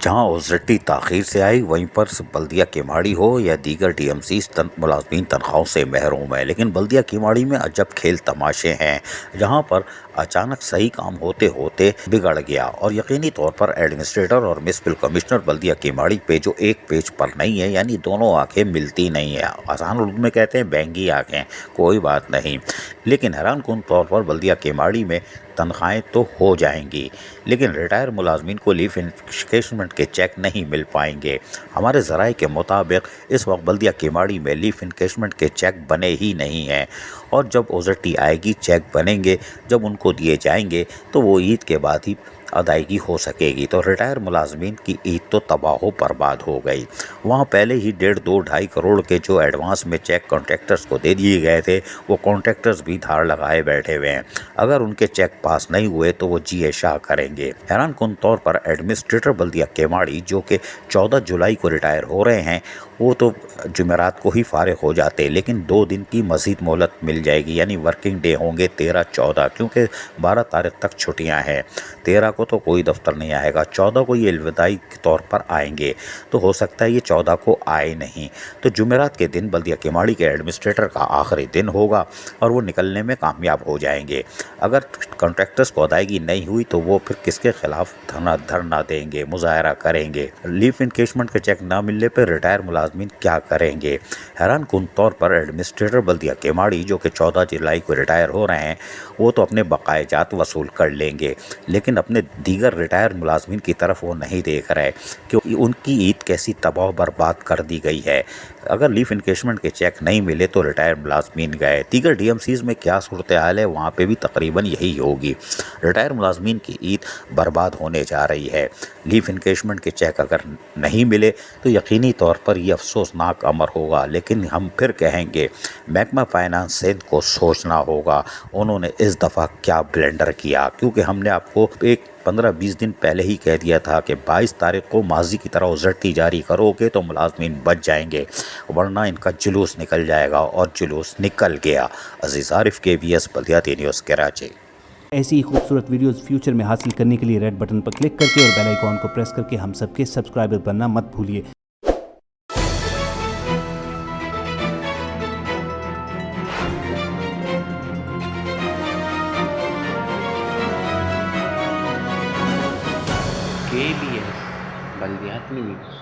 जहां ओजडी ताखीर से आई वहीं पर बल्दिया केमाड़ी हो या दीगर डीएमसी मुलाजमीन तनख्वाहों से महरूम है। लेकिन बल्दिया केमाड़ी में अजब खेल तमाशे हैं, जहां पर अचानक सही काम होते होते बिगड़ गया और यकीनी तौर पर एडमिनिस्ट्रेटर और म्युनिसिपल कमिश्नर बल्दिया केमाड़ी पे जो एक पेज पर नहीं है, यानी दोनों आंखें मिलती नहीं है। आसान उर्दू में कहते हैं बैंगी आंखें, कोई बात नहीं। लेकिन हैरानकुन तौर पर बल्दिया केमाड़ी में तनख्वाहें तो हो जाएंगी, लेकिन रिटायर मुलाजमीन को लीव इनकेशमेंट के चेक नहीं मिल पाएंगे। हमारे ज़राए के मुताबिक इस वक्त बल्दिया केमाड़ी में लीव इनकेशमेंट के चेक बने ही नहीं हैं, और जब ओजटी आएगी चेक बनेंगे, जब उनको दिए जाएंगे तो वो ईद के बाद ही अदायगी हो सकेगी। तो रिटायर मुलाजमीन की ईद तो तबाह बर्बाद हो गई। वहाँ पहले ही 1.5-2-2.5 करोड़ के जो एडवांस में चेक कॉन्ट्रैक्टर्स को दे दिए गए थे, वो कॉन्ट्रैक्टर्स भी धार लगाए बैठे हुए हैं। अगर उनके चेक पास नहीं हुए तो वो जीए शाह करेंगे। हैरानकुन तौर पर एडमिनिस्ट्रेटर बल्दिया केमाड़ी जो कि 14 जुलाई को रिटायर हो रहे हैं, वो तो जुमेरात को ही फारिग हो जाते, लेकिन 2 दिन की मज़ीद मोहलत मिल जाएगी, यानी वर्किंग डे होंगे 13-14, क्योंकि 12 तारीख तक छुट्टियां हैं। 13 को तो कोई दफ्तर नहीं आएगा, 14 को ये अलविदाई के तौर पर आएंगे, तो हो सकता है ये 14 को आए नहीं। तो जुमेरात के दिन बल्दिया केमाड़ी के एडमिनिस्ट्रेटर का आखिरी दिन होगा और वो निकलने में कामयाब हो जाएंगे। अगर कॉन्ट्रैक्टर्स को अदायगी नहीं हुई तो वो फिर किसके खिलाफ धरना देंगे, मुजाहरा करेंगे। लीव इनकेशमेंट के चेक ना मिलने पर रिटायर मुलाजमीन क्या करेंगे। हैरानकुन तौर पर एडमिनिस्ट्रेटर बल्दिया केमाड़ी जो कि 14 जुलाई को रिटायर हो रहे हैं, वो तो अपने बकायजात वसूल कर लेंगे, लेकिन अपने दीगर रिटायर मुलाजमीन की तरफ वो नहीं देख रहे क्योंकि उनकी ईद कैसी तबाह बर्बाद कर दी गई है। अगर लीव इनकेशमेंट के चेक नहीं मिले तो रिटायर मुलाजमीन गए। दीगर डीएमसीज़ में क्या सूरत हाल है, वहाँ पे भी तकरीबन यही होगी। रिटायर मुलाजमीन की ईद बर्बाद होने जा रही है। लीव इनकेशमेंट के चेक अगर नहीं मिले तो यकीनी तौर पर यह अफसोसनाक अमर होगा। लेकिन हम फिर कहेंगे महकमा फाइनेंस सिंध को सोचना होगा, उन्होंने इस दफ़ा क्या ब्लेंडर किया, क्योंकि हमने आपको एक 15-20 दिन पहले ही कह दिया था कि 22 तारीख को माजी की तरह उजड़ती जारी करोगे तो मुलाजमीन बच जाएंगे, वरना इनका जुलूस निकल जाएगा, और जुलूस निकल गया। अजीज़ आरिफ, KBS बल्दियाती न्यूज़, कराची। ऐसी ही खूबसूरत वीडियोस फ्यूचर में हासिल करने के लिए रेड बटन पर क्लिक करके और बेल आइकॉन को प्रेस करके हम सबके सब्सक्राइबर बनना मत भूलिए। KBS बल्दियाती न्यूज़।